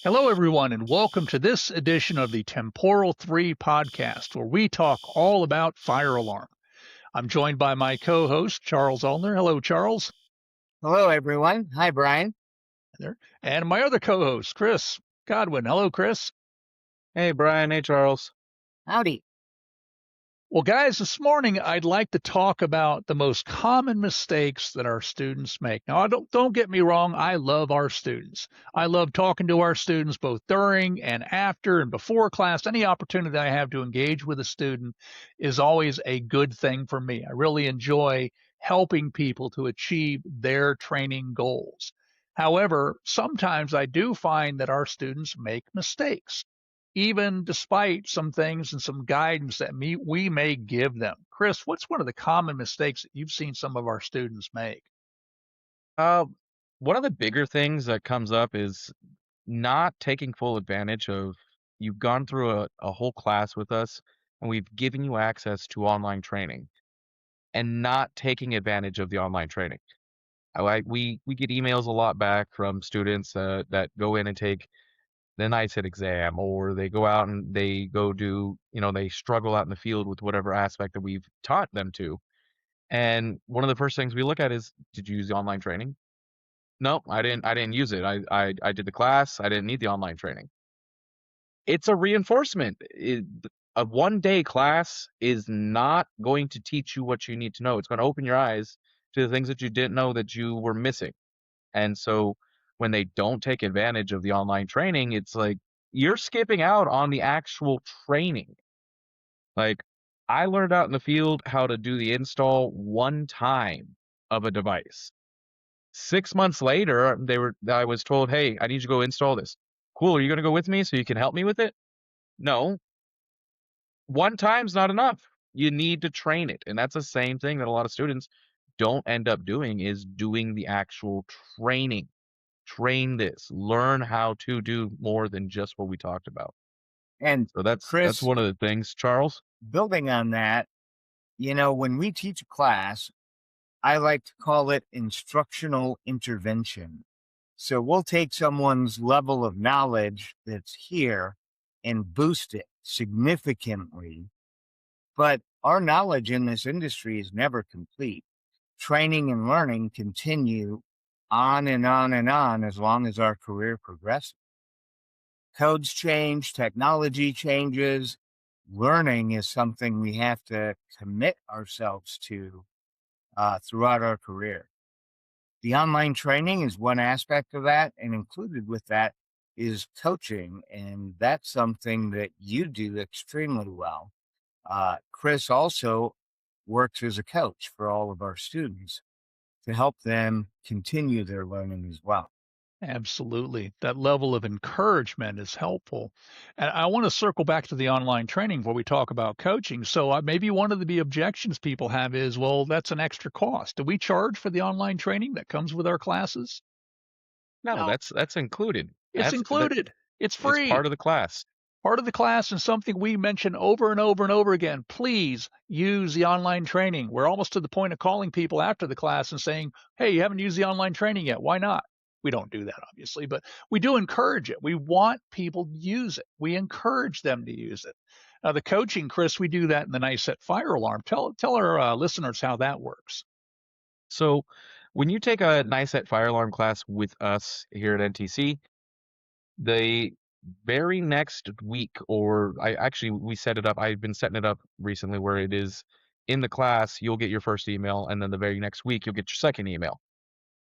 Hello, everyone, and welcome to this edition of the Temporal 3 podcast, where we talk all about fire alarm. I'm joined by my co host, Charles Aulner. Hello, Charles. Hello, everyone. Hi, Brian. There. And my other co host, Chris Godwin. Hello, Chris. Hey, Brian. Hey, Charles. Howdy. Well, guys, this morning I'd like to talk about the most common mistakes that our students make. Now, don't get me wrong, I love our students. I love talking to our students both during and after and before class. Any opportunity I have to engage with a student is always a good thing for me. I really enjoy helping people to achieve their training goals. However, sometimes I do find that our students make mistakes even despite some things and some guidance that we may give them. Chris, what's one of the common mistakes that you've seen some of our students make? Uh, One of the bigger things that comes up is not taking full advantage of you've gone through a whole class with us and we've given you access to online training and not taking advantage of the online training. We get emails a lot back from students that go in and take the NICET exam, or they go out and they go do, they struggle out in the field with whatever aspect that we've taught them to. And one of the first things we look at is, did you use the online training? Nope, I didn't use it. I did the class. I didn't need the online training. It's a reinforcement. A one-day class is not going to teach you what you need to know. It's going to open your eyes to the things that you didn't know that you were missing. And so when they don't take advantage of the online training, it's like you're skipping out on the actual training. Like, I learned out in the field how to do the install one time of a device. 6 months later, I was told, "Hey, I need you to go install this." "Cool, are you gonna go with me so you can help me with it?" No, one time's not enough. You need to train it, and that's the same thing that a lot of students don't end up doing is doing the actual training. Train this, learn how to do more than just what we talked about. And So that's Chris, one of the things, Charles. building on that, when we teach a class, I like to call it instructional intervention. So we'll take someone's level of knowledge that's here and boost it significantly. But our knowledge in this industry is never complete. Training and learning continue on and on and on as long as our career progresses. Codes change, technology changes. Learning is something we have to commit ourselves to throughout our career. The online training is one aspect of that, and included with that is coaching. And that's something that you do extremely well. Chris also works as a coach for all of our students to help them continue their learning as well. Absolutely. That level of encouragement is helpful. And I want to circle back to the online training where we talk about coaching. So maybe one of the objections people have is, well, that's an extra cost. Do we charge for the online training that comes with our classes? No, No, that's included. it's That included. It's it's free. part of the class. Part of the class and something we mention over and over and over again. Please use the online training. We're almost to the point of calling people after the class and saying, hey, you haven't used the online training yet. Why not? We don't do that, obviously, but we do encourage it. We want people to use it. We encourage them to use it. Now, the coaching, Chris, we do that in the NICET fire alarm. Tell our listeners how that works. So when you take a NICET fire alarm class with us here at NTC, the very next week, or we set it up. I've been setting it up recently where it is in the class, you'll get your first email, and then the very next week, you'll get your second email.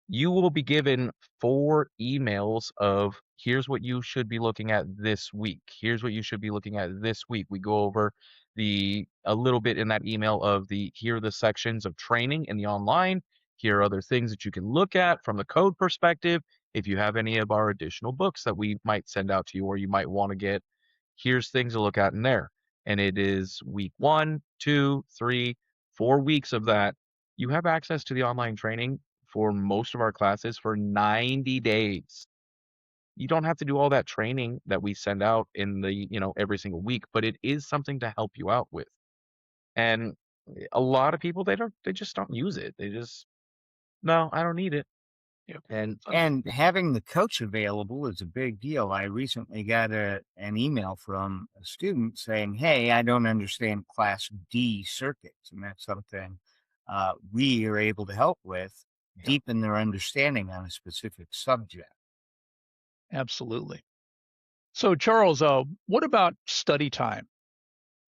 You will be given 4 emails of here's what you should be looking at this week. Here's what you should be looking at this week. We go over a little bit in that email of here are the sections of training in the online. Here are other things that you can look at from the code perspective. If you have any of our additional books that we might send out to you or you might want to get, here's things to look at in there. And it is week 1, 2, 3, 4 weeks of that. You have access to the online training for most of our classes for 90 days. You don't have to do all that training that we send out in every single week, but it is something to help you out with. And a lot of people, they just don't use it. They just, no, I don't need it. Yep. And having the coach available is a big deal. I recently got an email from a student saying, "Hey, I don't understand Class D circuits," and that's something we are able to help with, Yep. deepen their understanding on a specific subject. Absolutely. So, Charles, what about study time?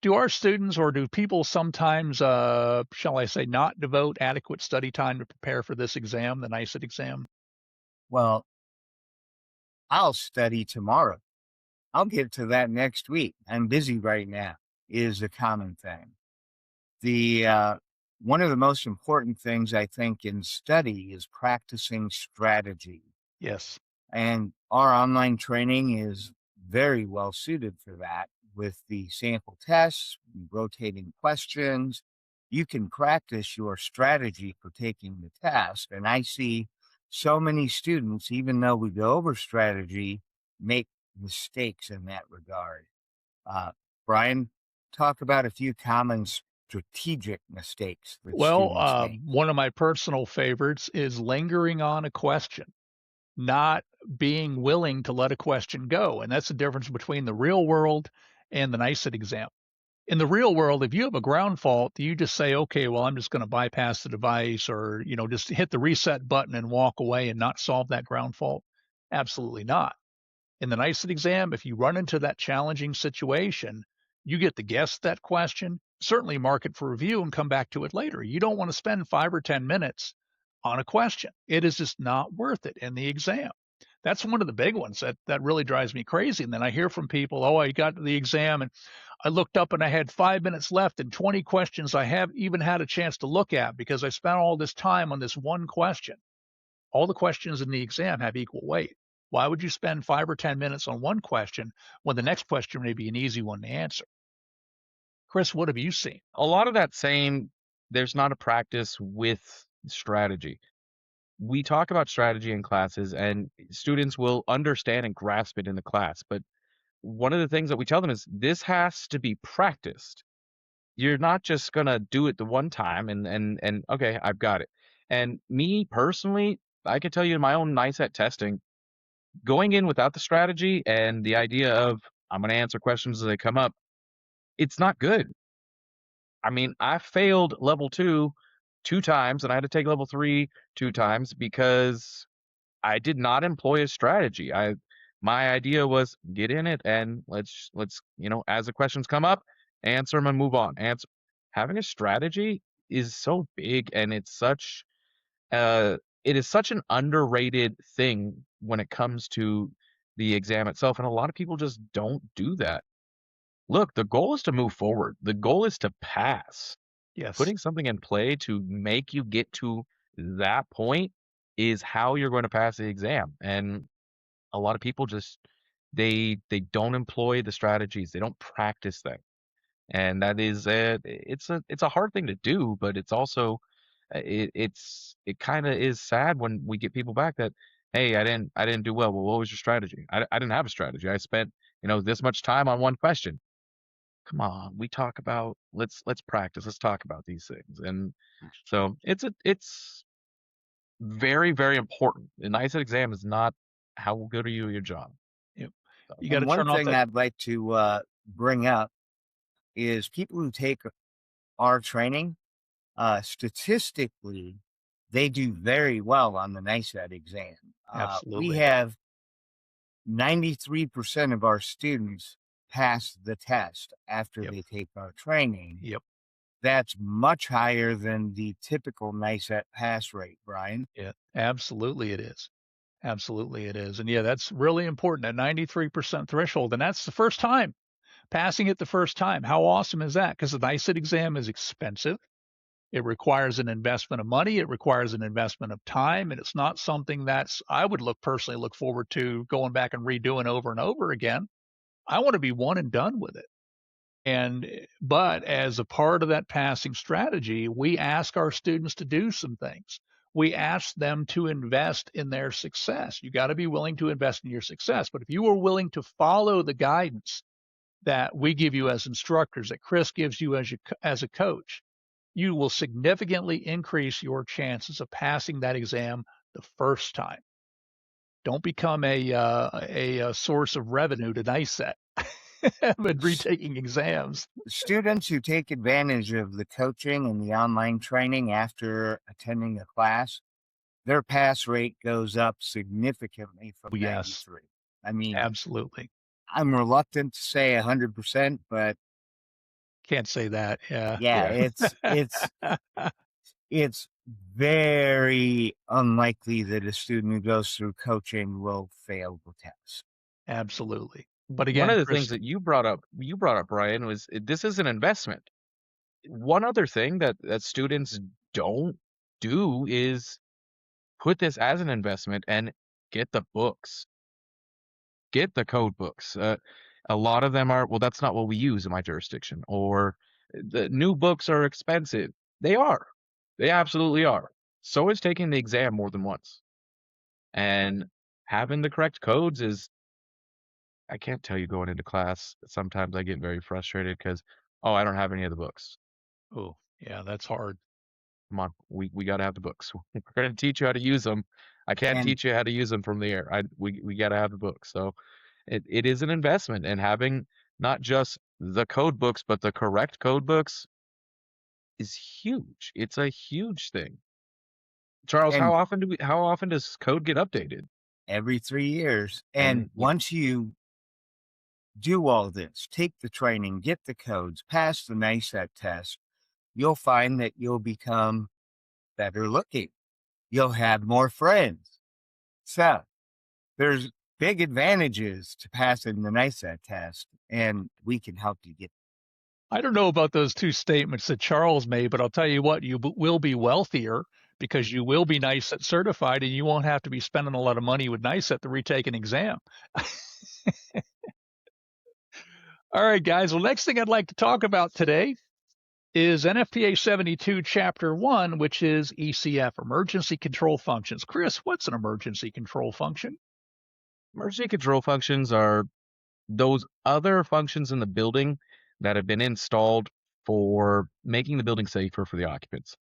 Do our students or do people sometimes, shall I say, not devote adequate study time to prepare for this exam, the NICET exam? Well, I'll study tomorrow. I'll get to that next week. I'm busy right now, is a common thing. The one of the most important things I think in study is practicing strategy. Yes. And our online training is very well suited for that with the sample tests, rotating questions. You can practice your strategy for taking the test. And I see so many students, even though we go over strategy, make mistakes in that regard. Uh, Brian, talk about a few common strategic mistakes that Well, students make. one of my personal favorites is lingering on a question, not being willing to let a question go. And that's the difference between the real world and the NICET exam. In the real world, if you have a ground fault, you just say, okay, well, I'm just going to bypass the device or, just hit the reset button and walk away and not solve that ground fault. Absolutely not. In the NICET exam, if you run into that challenging situation, you get to guess that question, certainly mark it for review and come back to it later. You don't want to spend 5 or 10 minutes on a question. It is just not worth it in the exam. That's one of the big ones that really drives me crazy. And then I hear from people, oh, I got to the exam and I looked up and I had 5 minutes left and 20 questions I have even had a chance to look at because I spent all this time on this one question. All the questions in the exam have equal weight. Why would you spend 5 or 10 minutes on one question when the next question may be an easy one to answer? Chris, what have you seen? A lot of that same, there's not a practice with strategy. We talk about strategy in classes, and students will understand and grasp it in the class. But one of the things that we tell them is this has to be practiced. You're not just gonna do it the one time and okay, I've got it. And me personally, I can tell you in my own NICET testing, going in without the strategy and the idea of I'm gonna answer questions as they come up, it's not good. I mean, I failed level 2 times, and I had to take level 3 2 times because I did not employ a strategy. My idea was get in it and let's as the questions come up, answer them and move on. Having a strategy is so big, and uh it is such an underrated thing when it comes to the exam itself, and a lot of people just don't do that. Look, the goal is to move forward. The goal is to pass. Yes. Putting something in play to make you get to that point is how you're going to pass the exam. And a lot of people just they don't employ the strategies. They don't practice them. And that is it's a hard thing to do, but it's also it kind of is sad when we get people back that hey, I didn't do well. Well, what was your strategy? I didn't have a strategy. I spent, this much time on one question. Come on, we talk about let's practice. Let's talk about these things. And so it's very, very important. An ISET exam is not how good are you at your job. Yep. So, You got to And one turn off thing that. I'd like to bring up is people who take our training, statistically, they do very well on the NICET exam. We Absolutely. have 93% of our students pass the test after Yep. they take our training. Yep. That's much higher than the typical NICET pass rate, Brian. Yeah. Absolutely it is. Absolutely it is. And yeah, that's really important. That 93% threshold. And that's the first time. Passing it the first time. How awesome is that? Because the NICET exam is expensive. It requires an investment of money. It requires an investment of time. And it's not something that's, I would personally look forward to going back and redoing over and over again. I want to be one and done with it. But as a part of that passing strategy, we ask our students to do some things. We ask them to invest in their success. You got to be willing to invest in your success. But if you are willing to follow the guidance that we give you as instructors, that Chris gives you as a coach, you will significantly increase your chances of passing that exam the first time. Don't become a source of revenue to NICET and retaking exams. Students who take advantage of the coaching and the online training after attending a class, their pass rate goes up significantly from Yes, 93. I mean, absolutely. I'm reluctant to say 100%, but Can't say that. Yeah. yeah, it's very unlikely that a student who goes through coaching will fail the test. Absolutely. But One again, of the things Chris, that you brought up, Brian, was this is an investment. One other thing that students don't do is put this as an investment and get the books, get the code books. A lot of them are, well, that's not what we use in my jurisdiction, or the new books are expensive. They are. They absolutely are. So is taking the exam more than once. And having the correct codes is, I can't tell you going into class, sometimes I get very frustrated because, oh, I don't have any of the books. oh, yeah, that's hard. Come on, we got to have the books. We're going to teach you how to use them. I can't And teach you how to use them from the air. We got to have the books. So it is an investment, and having not just the code books but the correct code books is huge. It's a huge thing. Charles, and how often does code get updated? every 3 years. And And once you do all this, take the training, get the codes, pass the NICET test, you'll find that you'll become better looking. You'll have more friends. So there's big advantages to passing the NICET test, and we can help you get. I don't know about those two statements that Charles made, but I'll tell you what, you will be wealthier because you will be NICET certified and you won't have to be spending a lot of money with NICET to retake an exam. All right, guys. Well, next thing I'd like to talk about today is NFPA 72 Chapter 1, which is ECF, Emergency Control Functions. Chris, what's an emergency control function? emergency control functions are those other functions in the building that have been installed for making the building safer for the occupants.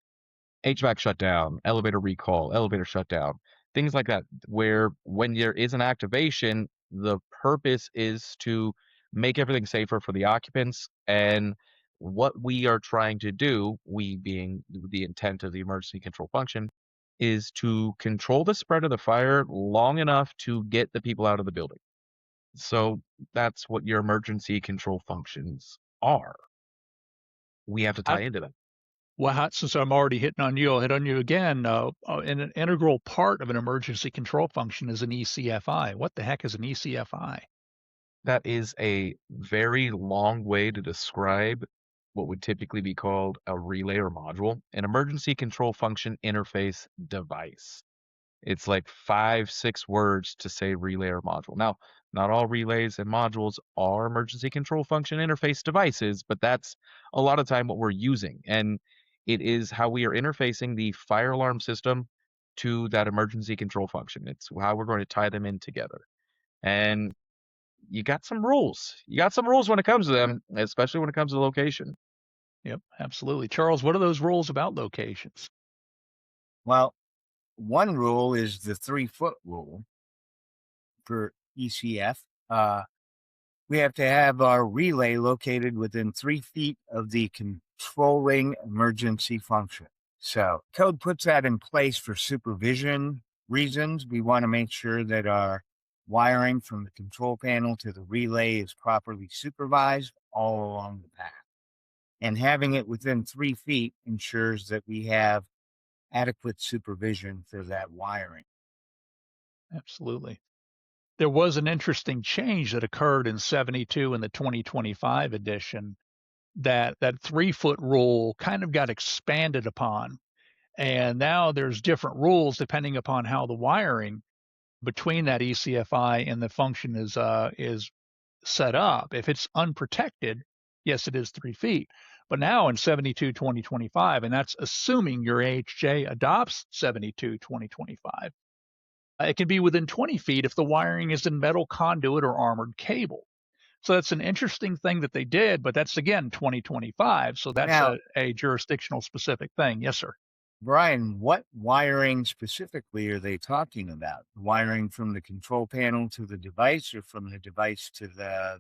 HVAC shutdown, elevator recall, elevator shutdown, things like that, where when there is an activation, the purpose is to make everything safer for the occupants. And what we are trying to do, we being the intent of the emergency control function, is to control the spread of the fire long enough to get the people out of the building. So that's what your emergency control functions are. We have to tie into them. Well, since I'm already hitting on you, I'll hit on you again. An integral part of an emergency control function is an ECFI. What the heck is an ECFI? That is a very long way to describe what would typically be called a relay or module, an emergency control function interface device. It's like 5, 6 words to say relay or module. Now, not all relays and modules are emergency control function interface devices, but that's a lot of time what we're using. And it is how we are interfacing the fire alarm system to that emergency control function. It's how we're going to tie them in together. And you got some rules. You got some rules when it comes to them, especially when it comes to location. Yep, absolutely. Charles, what are those rules about locations? Well, one rule is the 3-foot rule for ECF. We have to have our relay located within 3 feet of the controlling emergency function. So code puts that in place for supervision reasons. We want to make sure that our wiring from the control panel to the relay is properly supervised all along the path. And having it within 3 feet ensures that we have adequate supervision for that wiring. Absolutely. There was an interesting change that occurred in 72 in the 2025 edition that 3-foot rule kind of got expanded upon. And now there's different rules depending upon how the wiring between that ECFI and the function is set up. If it's unprotected, yes, it is 3 feet. But now in 72 2025, and that's assuming your AHJ adopts 72 2025, it can be within 20 feet if the wiring is in metal conduit or armored cable. So that's an interesting thing that they did, but that's again 2025. So that's Now, a jurisdictional specific thing. Yes, sir. Brian, what wiring specifically are they talking about? Wiring from the control panel to the device or from the device to the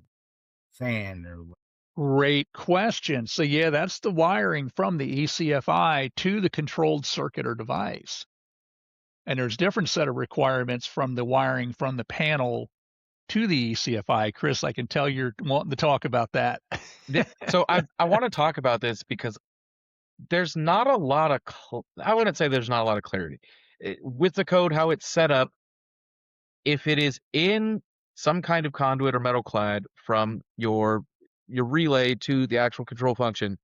fan or what? Great question. So yeah, that's the wiring from the ECFI to the controlled circuit or device. And there's different set of requirements from the wiring from the panel to the ECFI. Chris, I can tell you're wanting to talk about that. So I want to talk about this because there's not a lot of I wouldn't say there's not a lot of clarity with the code, how it's set up. If it is in some kind of conduit or metal clad from your relay to the actual control function,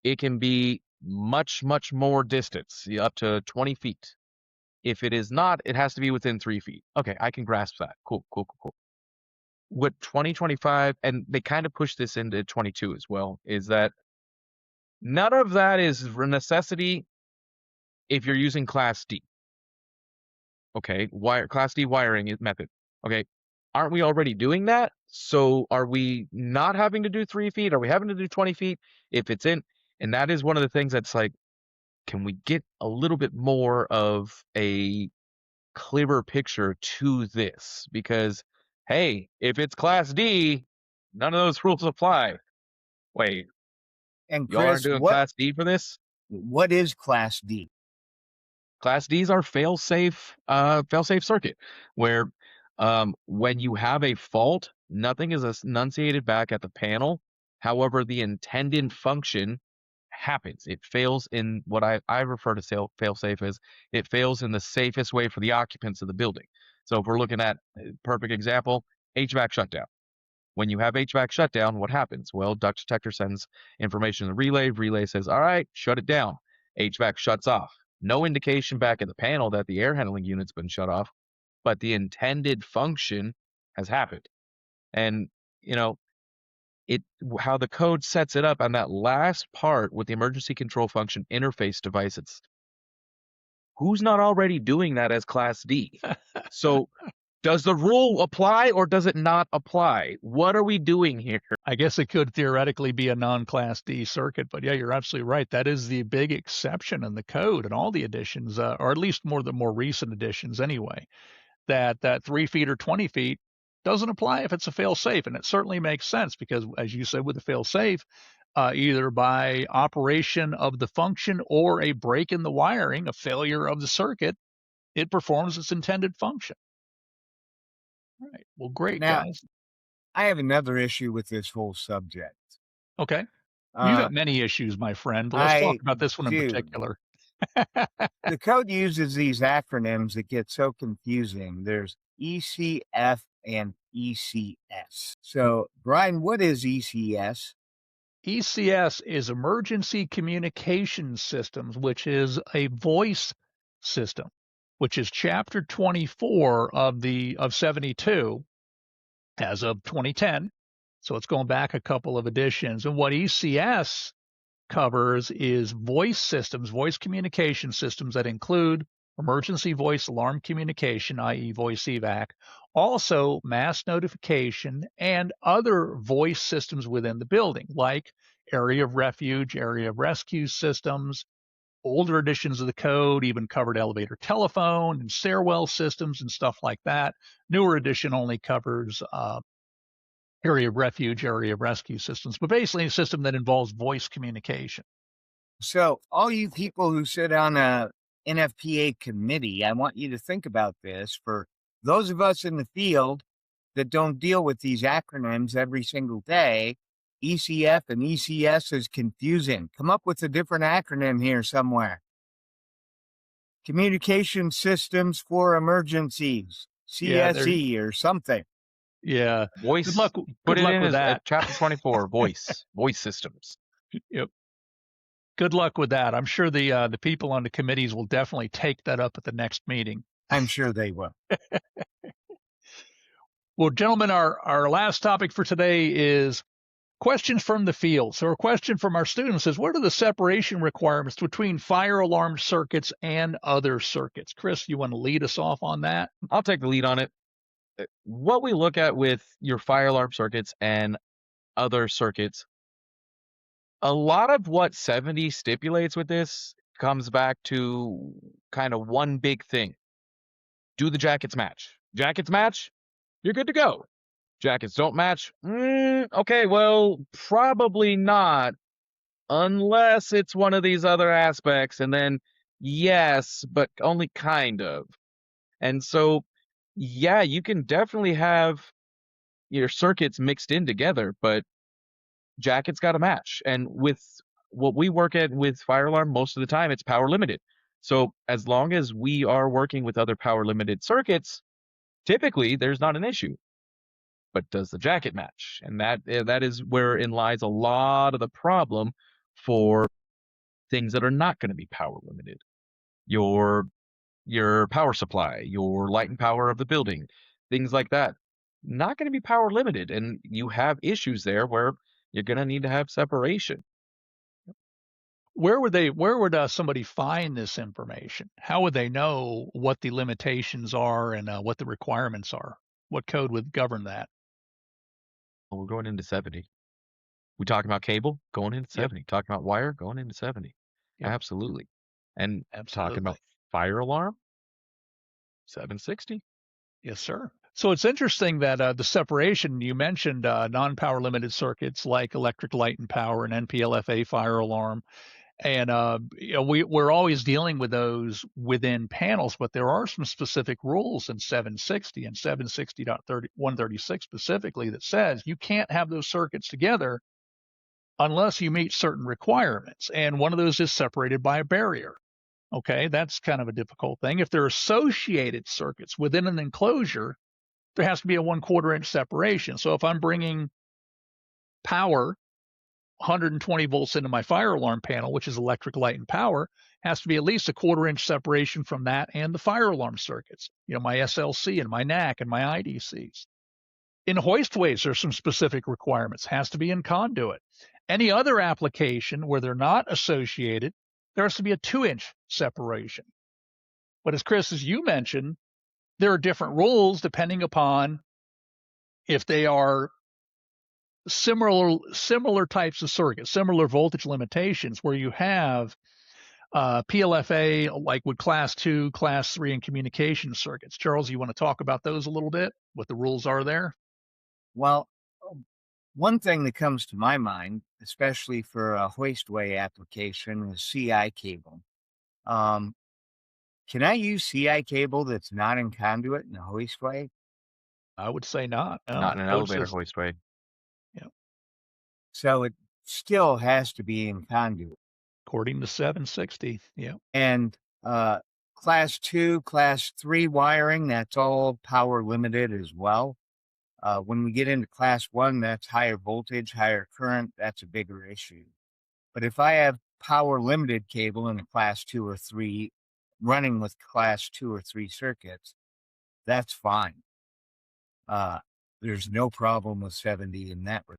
it can be much more distance, up to 20 feet. If it is not, it has to be within 3 feet. Okay, I can grasp that. Cool. What 2025, and they kind of push this into 22 as well, is that none of that is a necessity if you're using Class D. Okay, Class D wiring method. Okay, aren't we already doing that? So are we not having to do 3 feet? Are we having to do 20 feet? If it's in, and that is one of the things that's like, can we get a little bit more of a clearer picture to this? Because, hey, if it's Class D, none of those rules apply. Wait, And y'all aren't Chris, doing Class D for this? what is Class D? Class Ds are fail-safe circuit, where when you have a fault, nothing is enunciated back at the panel. However, the intended function happens. It fails in what I refer to fail-safe as it fails in the safest way for the occupants of the building. So if we're looking at perfect example, HVAC shutdown. When you have HVAC shutdown, what happens? Well, duct detector sends information to the relay. Relay says, all right, shut it down. HVAC shuts off. No indication back at the panel that the air handling unit's been shut off, but the intended function has happened. And, you know, how the code sets it up on that last part with the emergency control function interface devices. Who's not already doing that as Class D? So does the rule apply or does it not apply? What are we doing here? I guess it could theoretically be a non-Class D circuit, but yeah, you're absolutely right. That is the big exception in the code and all the editions, or at least the more recent editions anyway, that 3 feet or 20 feet doesn't apply if it's a fail-safe. And it certainly makes sense because, as you said, with a fail-safe, either by operation of the function or a break in the wiring, a failure of the circuit, it performs its intended function. All right. Well, great, Now, guys. I have another issue with this whole subject. Okay. You Uh, got many issues, my friend, but let's talk I about this one in do. particular. The code uses these acronyms that get so confusing. There's ECF and ECS. So, Brian, what is ECS? ECS is Emergency Communication Systems, which is a voice system, which is Chapter 24 of 72 as of 2010. So it's going back a couple of editions. And what ECS covers is voice systems, voice communication systems that include emergency voice alarm communication, i.e. voice evac, also mass notification and other voice systems within the building, like area of refuge, area of rescue systems. Older editions of the code even covered elevator telephone and stairwell systems and stuff like that. Newer edition only covers area of refuge, area of rescue systems, but basically a system that involves voice communication. So, all you people who sit on a NFPA committee, I want you to think about this. For those of us in the field that don't deal with these acronyms every single day, ECF and ECS is confusing. Come up with a different acronym here somewhere. Communication Systems for Emergencies, CSE or something. Yeah. Voice. Good luck. Put Good it luck in with as that. Chapter 24, voice systems. Yep. Good luck with that. I'm sure the people on the committees will definitely take that up at the next meeting. I'm sure they will. Well, gentlemen, our last topic for today is questions from the field. So, a question from our students is, what are the separation requirements between fire alarm circuits and other circuits? Chris, you want to lead us off on that? I'll take the lead on it. What we look at with your fire alarm circuits and other circuits, a lot of what 70 stipulates with this comes back to kind of one big thing. Do the jackets match? Jackets match, you're good to go. Jackets don't match? Okay, well, probably not, unless it's one of these other aspects, and then yes, but only kind of. And so, yeah, you can definitely have your circuits mixed in together, but jackets got to match. And with what we work at with fire alarm, most of the time it's power limited. So as long as we are working with other power limited circuits, typically there's not an issue. But does the jacket match? And that is wherein lies a lot of the problem for things that are not going to be power limited. Your power supply, your light and power of the building, things like that, not going to be power limited, and you have issues there where you're going to need to have separation. Where would somebody find this information? How would they know what the limitations are and what the requirements are? What code would govern that? Well, we're going into 70. We talking about cable, going into Yep. 70. Talking about wire, going into 70. Yep. Absolutely. And talking about Absolutely. fire alarm, 760. Yes, sir. So it's interesting that the separation you mentioned, non-power limited circuits like electric light and power and NPLFA fire alarm, and we're always dealing with those within panels, but there are some specific rules in 760 and 760.136 specifically that says you can't have those circuits together unless you meet certain requirements, and one of those is separated by a barrier. Okay, that's kind of a difficult thing. If they're associated circuits within an enclosure, there has to be a 1/4 inch separation. So if I'm bringing power 120 volts into my fire alarm panel, which is electric light and power, has to be at least a 1/4 inch separation from that and the fire alarm circuits, my SLC and my NAC and my IDCs. In hoistways, there's some specific requirements. Has to be in conduit. Any other application where they're not associated, there has to be a 2-inch separation. But as Chris, as you mentioned, there are different rules depending upon if they are similar types of circuits, similar voltage limitations, where you have PLFA like with class 2, class 3, and communication circuits. Charles, you want to talk about those a little bit, what the rules are there? Well, one thing that comes to my mind, especially for a hoistway application, is CI cable. Can I use CI cable that's not in conduit in a hoistway? I would say not. Not No, in an code elevator says, hoistway. yeah, So it still has to be in conduit. according to 760. Yeah. And class 2, class 3 wiring, that's all power limited as well. When we get into class 1, that's higher voltage, higher current. That's a bigger issue. But if I have power limited cable in a class 2 or 3 running with class 2 or 3 circuits, that's fine. There's no problem with 70 in that regard.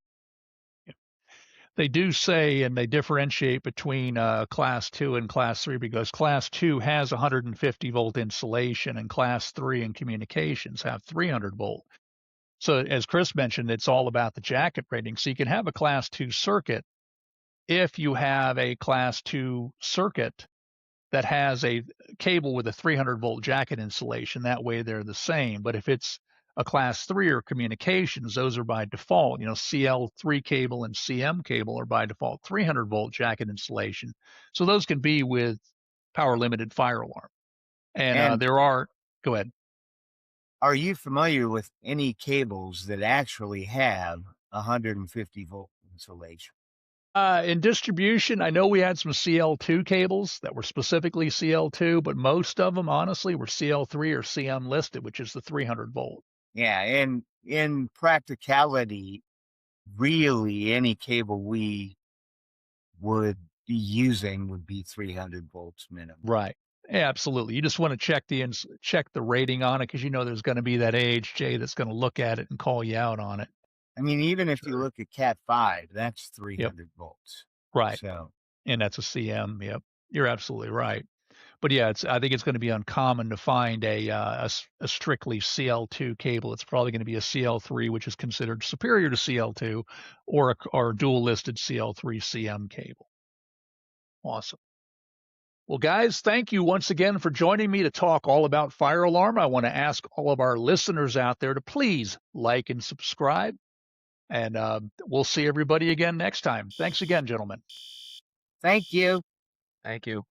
They do say, and they differentiate between class 2 and class 3 because class 2 has 150 volt insulation and class 3 and communications have 300 volt. So as Chris mentioned, it's all about the jacket rating. So you can have a class 2 circuit if you have a class 2 circuit that has a cable with a 300 volt jacket insulation. That way they're the same. But if it's a class 3 or communications, those are by default. CL3 cable and CM cable are by default 300 volt jacket insulation. So those can be with power limited fire alarm. And And go ahead. are you familiar with any cables that actually have 150 volt insulation? In distribution, I know we had some CL2 cables that were specifically CL2, but most of them, honestly, were CL3 or CM listed, which is the 300 volt. Yeah, and in practicality, really any cable we would be using would be 300 volts minimum. Right. Yeah, absolutely. You just want to check the rating on it because there's going to be that AHJ that's going to look at it and call you out on it. I mean, even if you Sure. look at Cat 5, that's Yep. 300 volts. Right. So, And that's a CM. Yep. You're absolutely right. But yeah, I think it's going to be uncommon to find a strictly CL2 cable. It's probably going to be a CL3, which is considered superior to CL2, or a dual listed CL3 CM cable. Awesome. Well, guys, thank you once again for joining me to talk all about fire alarm. I want to ask all of our listeners out there to please like and subscribe. And we'll see everybody again next time. Thanks again, gentlemen. Thank you. Thank you.